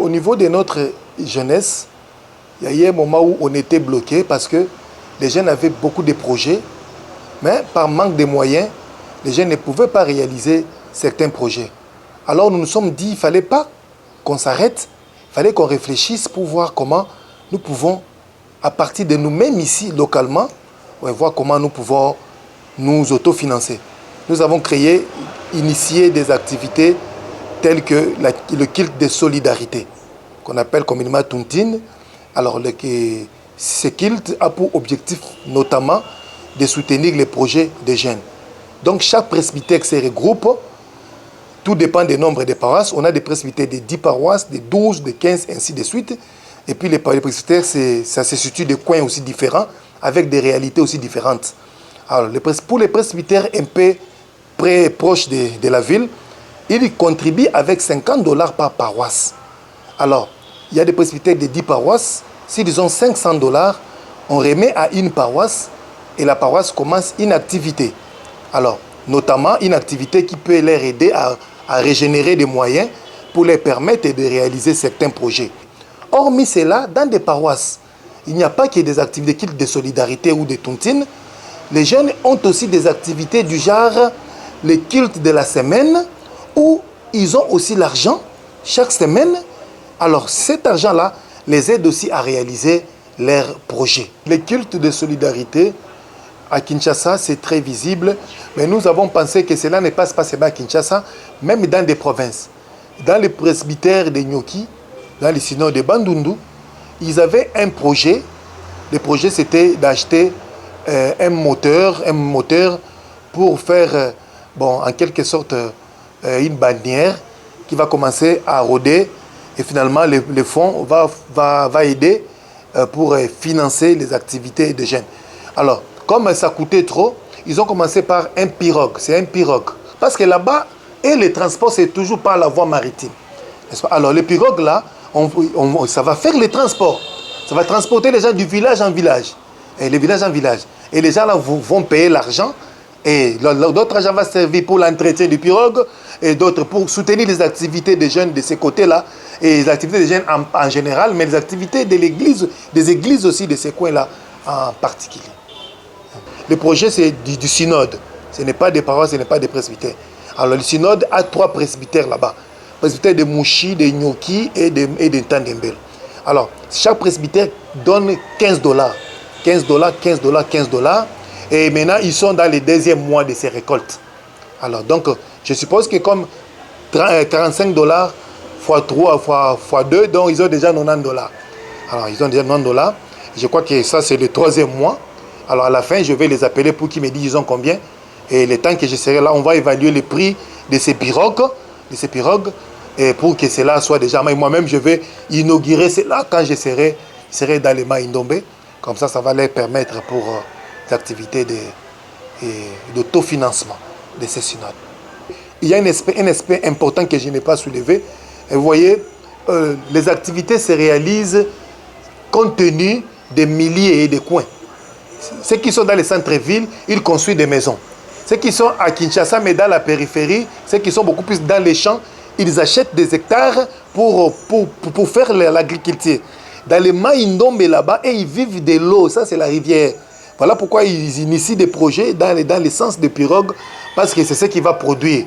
au niveau de notre jeunesse, il y a eu un moment où on était bloqué parce que les jeunes avaient beaucoup de projets, mais par manque de moyens, les jeunes ne pouvaient pas réaliser certains projets. Alors nous nous sommes dit, il ne fallait pas qu'on s'arrête, il fallait qu'on réfléchisse pour voir comment nous pouvons, à partir de nous-mêmes ici, localement, voir comment nous pouvons nous autofinancer. Nous avons créé, initié des activités telles que le culte de solidarité, qu'on appelle communément Tuntine. Alors, ce culte a pour objectif notamment de soutenir les projets des jeunes. Donc, chaque presbytère se regroupe, tout dépend du nombre de paroisses. On a des presbytères de 10 paroisses, de 12, de 15, ainsi de suite. Et puis, les presbytères, ça se situe des coins aussi différents, avec des réalités aussi différentes. Alors, pour les presbytères un peu proches de la ville, ils contribuent avec $50 par paroisse. Alors, il y a des presbytères de 10 paroisses. S'ils ont $500, on remet à une paroisse et la paroisse commence une activité. Alors, notamment une activité qui peut leur aider à régénérer des moyens pour leur permettre de réaliser certains projets. Hormis cela, dans des paroisses, il n'y a pas que des activités de solidarité ou de tontine. Les jeunes ont aussi des activités du genre le culte de la semaine où ils ont aussi l'argent chaque semaine. Alors cet argent-là les aide aussi à réaliser leurs projets. Le culte de solidarité à Kinshasa, c'est très visible, mais nous avons pensé que cela ne passe pas seulement à Kinshasa, même dans des provinces. Dans les presbytères de Nyoki, dans les synodes de Bandundu, ils avaient un projet. Le projet, c'était d'acheter un moteur pour faire, en quelque sorte, une bannière qui va commencer à rôder. Et finalement, le fonds va aider pour financer les activités des jeunes. Alors, comme ça coûtait trop, ils ont commencé par un pirogue. C'est un pirogue. Parce que là-bas, et le transport, c'est toujours par la voie maritime. Alors, le pirogue, là, ça va faire le transport. Ça va transporter les gens du village en village. Et les villages en village. Et les gens là vont payer l'argent. Et d'autres argent va servir pour l'entretien du pirogue. Et d'autres pour soutenir les activités des jeunes de ces côtés-là. Et les activités des jeunes en général. Mais les activités de l'église, des églises aussi de ces coins-là en particulier. Le projet, c'est du synode. Ce n'est pas des paroisses, ce n'est pas des presbytères. Alors, le synode a 3 presbytères là-bas. Presbytère de Mouchi, de Nyoki et de Tandembele. Alors, chaque presbytère donne $15. $15. Et maintenant, ils sont dans le 2e mois de ces récoltes. Alors, donc, je suppose que comme $45 fois 3 fois 2, donc ils ont déjà $90. Alors, ils ont déjà $90. Je crois que ça, c'est le 3e mois. Alors, à la fin, je vais les appeler pour qu'ils me disent ils ont combien. Et le temps que je serai là, on va évaluer le prix de ces pirogues. Et pour que cela soit déjà... Moi-même, je vais inaugurer cela quand je serai dans les Maïndombe. Comme ça va leur permettre pour les activités d'autofinancement de ces synodes. Il y a un aspect important que je n'ai pas soulevé. Et vous voyez, les activités se réalisent compte tenu des milliers et des coins. Ceux qui sont dans les centres-villes, ils construisent des maisons. Ceux qui sont à Kinshasa, mais dans la périphérie, ceux qui sont beaucoup plus dans les champs, ils achètent des hectares pour faire l'agriculture. Dans les Maïndombe là-bas, et ils vivent de l'eau, ça c'est la rivière. Voilà pourquoi ils initient des projets dans les sens de pirogue, parce que c'est ce qui va produire.